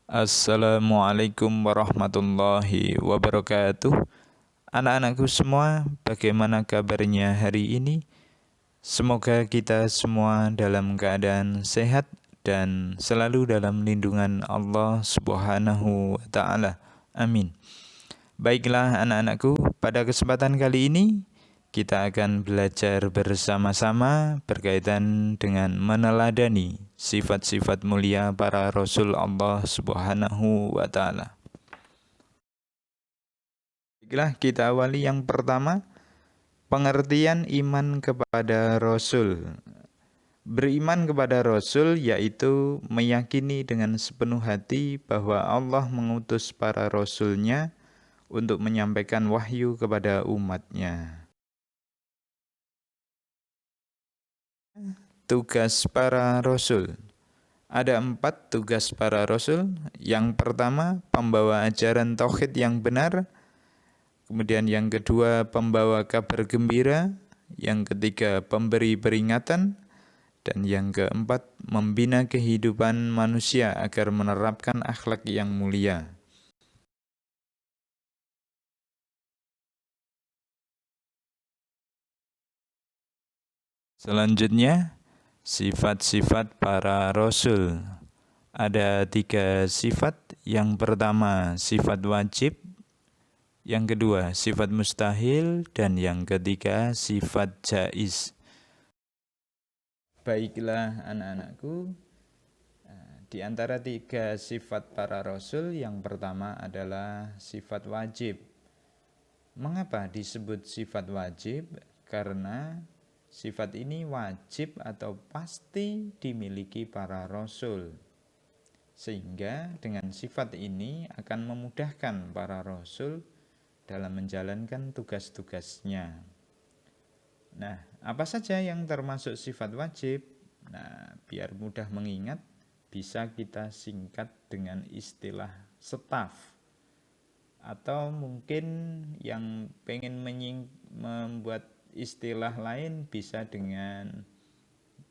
Assalamualaikum warahmatullahi wabarakatuh. Anak-anakku semua, bagaimana kabarnya hari ini? Semoga kita semua dalam keadaan sehat dan selalu dalam lindungan Allah Subhanahu wa Ta'ala. Amin. Baiklah anak-anakku, pada kesempatan kali ini kita akan belajar bersama-sama berkaitan dengan meneladani sifat-sifat mulia para Rasul Allah Subhanahu wa Ta'ala. Baiklah, kita awali yang pertama, pengertian iman kepada Rasul. Beriman kepada Rasul yaitu meyakini dengan sepenuh hati bahwa Allah mengutus para Rasul-Nya untuk menyampaikan wahyu kepada umat-Nya. Tugas para Rasul. Ada 4 tugas para Rasul. Yang pertama, pembawa ajaran tauhid yang benar. Kemudian yang kedua, pembawa kabar gembira. Yang ketiga, pemberi peringatan. Dan yang keempat, membina kehidupan manusia agar menerapkan akhlak yang mulia. Selanjutnya, sifat-sifat para Rasul. Ada 3 sifat. Yang pertama, sifat wajib. Yang kedua, sifat mustahil. Dan yang ketiga, sifat jaiz. Baiklah anak-anakku, di antara 3 sifat para Rasul, yang pertama adalah sifat wajib. Mengapa disebut sifat wajib? Karena sifat ini wajib atau pasti dimiliki para Rasul. Sehingga dengan sifat ini akan memudahkan para Rasul dalam menjalankan tugas-tugasnya. Nah, apa saja yang termasuk sifat wajib? Nah, biar mudah mengingat, bisa kita singkat dengan istilah staf. Atau mungkin yang pengen membuat istilah lain bisa dengan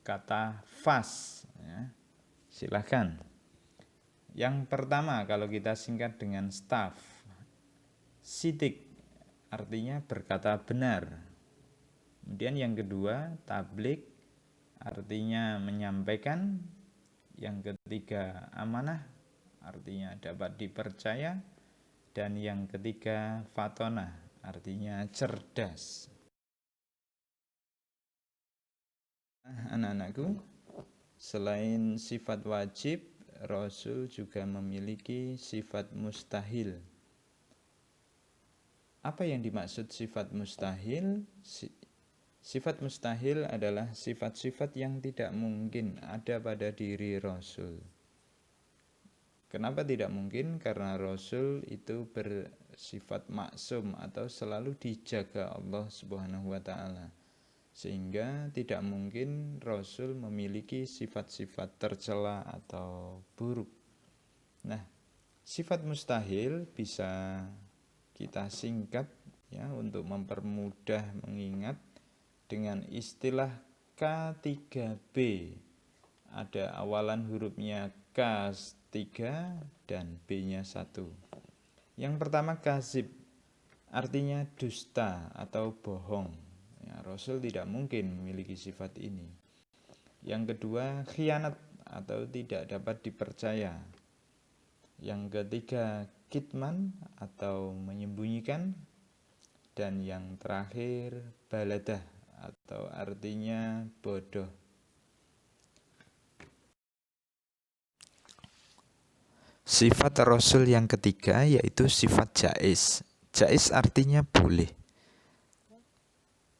kata fas. Ya. Silahkan. Yang pertama, kalau kita singkat dengan staf, sidik, artinya berkata benar. Kemudian yang kedua, tablik, artinya menyampaikan. Yang ketiga, amanah, artinya dapat dipercaya. Dan yang ketiga, fatonah, artinya cerdas. Anak-anakku, selain sifat wajib, Rasul juga memiliki sifat mustahil. Apa yang dimaksud sifat mustahil? Sifat mustahil adalah sifat-sifat yang tidak mungkin ada pada diri Rasul. Kenapa tidak mungkin? Karena Rasul itu bersifat maksum atau selalu dijaga Allah Subhanahu wa Ta'ala. Sehingga tidak mungkin Rasul memiliki sifat-sifat tercela atau buruk. Nah, sifat mustahil bisa kita singkat ya untuk mempermudah mengingat dengan istilah K3B. Ada awalan hurufnya K3 dan B-nya 1. Yang pertama kazib, artinya dusta atau bohong. Ya, Rasul tidak mungkin memiliki sifat ini. Yang kedua, khianat atau tidak dapat dipercaya. Yang ketiga, kitman atau menyembunyikan. Dan yang terakhir, baladah atau artinya bodoh. Sifat Rasul yang ketiga yaitu sifat jaiz. Jaiz artinya boleh.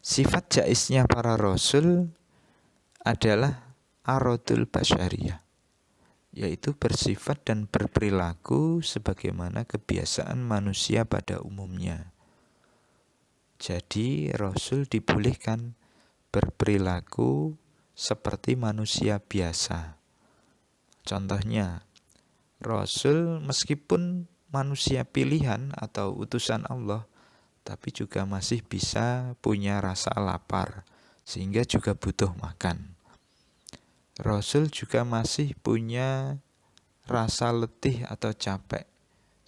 Sifat jaiznya para Rasul adalah aradul basyariyah, yaitu bersifat dan berperilaku sebagaimana kebiasaan manusia pada umumnya. Jadi Rasul dibolehkan berperilaku seperti manusia biasa. Contohnya, Rasul meskipun manusia pilihan atau utusan Allah, tapi juga masih bisa punya rasa lapar, sehingga juga butuh makan. Rasul juga masih punya rasa letih atau capek,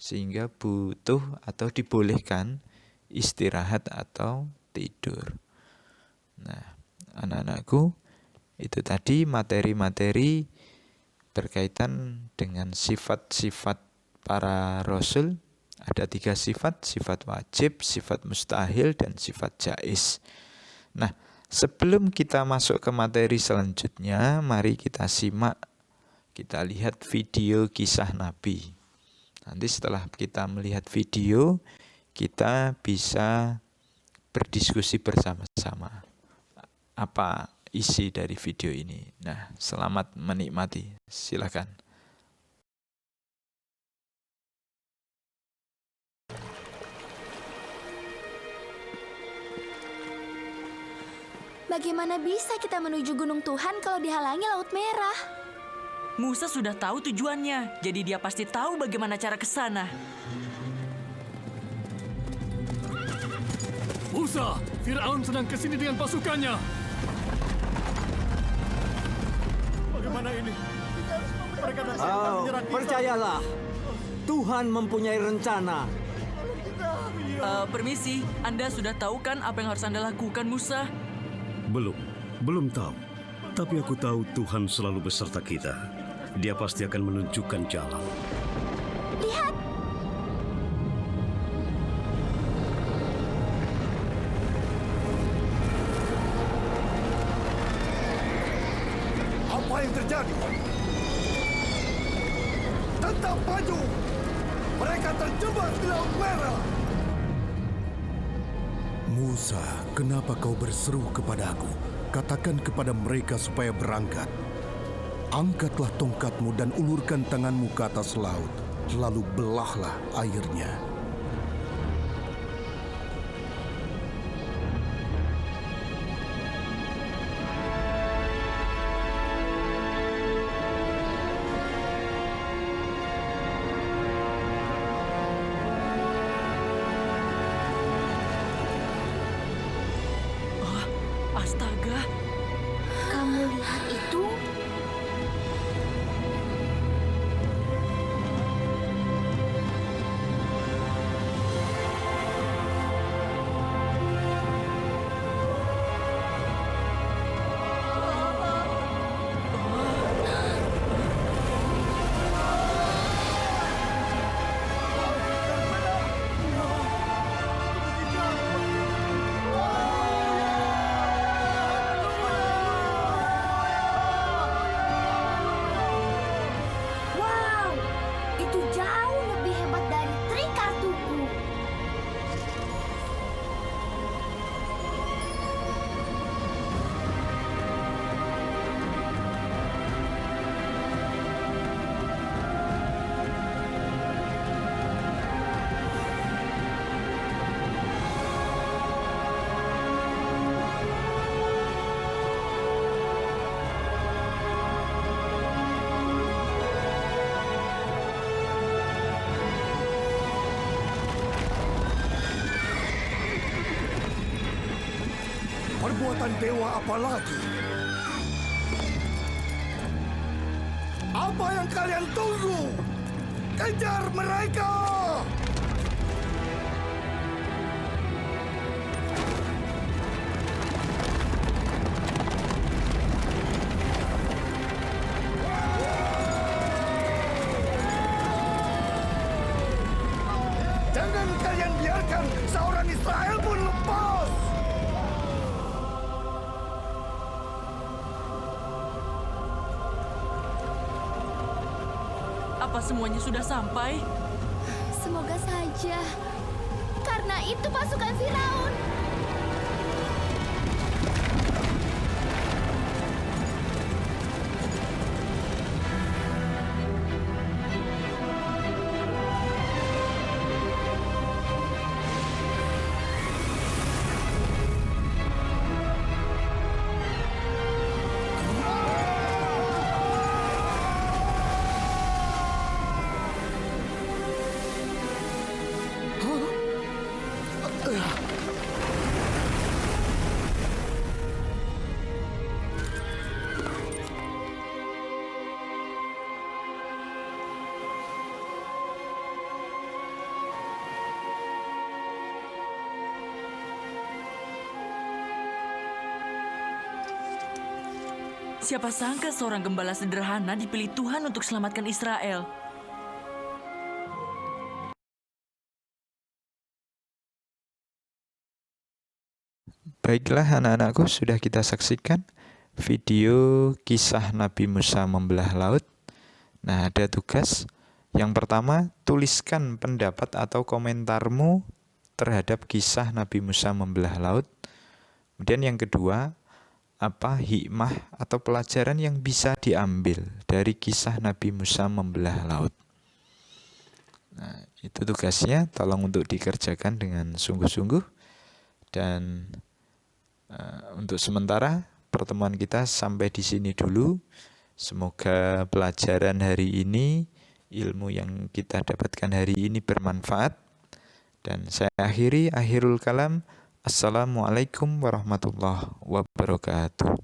sehingga butuh atau dibolehkan istirahat atau tidur. Nah, anak-anakku, itu tadi materi-materi berkaitan dengan sifat-sifat para rasul. Ada 3 sifat, sifat wajib, sifat mustahil, dan sifat jaiz. Nah, sebelum kita masuk ke materi selanjutnya, mari kita simak, kita lihat video kisah Nabi. Nanti setelah kita melihat video, kita bisa berdiskusi bersama-sama apa isi dari video ini. Nah, selamat menikmati. Silakan. Bagaimana bisa kita menuju Gunung Tuhan kalau dihalangi Laut Merah? Musa sudah tahu tujuannya, jadi dia pasti tahu bagaimana cara ke sana. Musa, Fir'aun sedang kesini dengan pasukannya. Bagaimana ini? Mereka datang menyerang kita. Percayalah, Tuhan mempunyai rencana. Permisi, Anda sudah tahu kan apa yang harus Anda lakukan, Musa? Belum tahu. Tapi aku tahu Tuhan selalu beserta kita. Dia pasti akan menunjukkan jalan. Lihat! Apa yang terjadi? Tetap maju! Mereka terjebak di Laut Merah! Musa, kenapa kau berseru kepadaku? Katakan kepada mereka supaya berangkat. Angkatlah tongkatmu dan ulurkan tanganmu ke atas laut, lalu belahlah airnya. Astaga, Kamu lihat itu? Wow, itu jauh lebih hebat dari trik kartuku. Perbuatan dewa apa lagi? Apa yang kalian tunggu? Kejar mereka! Jangan kalian biarkan seorang Israel pun lepas! apa semuanya sudah sampai? Semoga saja. Karena itu pasukan Firaun. Siapa sangka seorang gembala sederhana dipilih Tuhan untuk selamatkan Israel. Baiklah anak-anakku, sudah kita saksikan video kisah Nabi Musa membelah laut. Nah, ada tugas. Yang pertama, tuliskan pendapat atau komentarmu terhadap kisah Nabi Musa membelah laut. Kemudian yang kedua, apa hikmah atau pelajaran yang bisa diambil dari kisah Nabi Musa membelah laut. Nah, itu tugasnya, tolong untuk dikerjakan dengan sungguh-sungguh. Dan untuk sementara pertemuan kita sampai di sini dulu. Semoga pelajaran hari ini, ilmu yang kita dapatkan hari ini bermanfaat. Dan saya akhirul kalam. Assalamualaikum warahmatullahi wabarakatuh.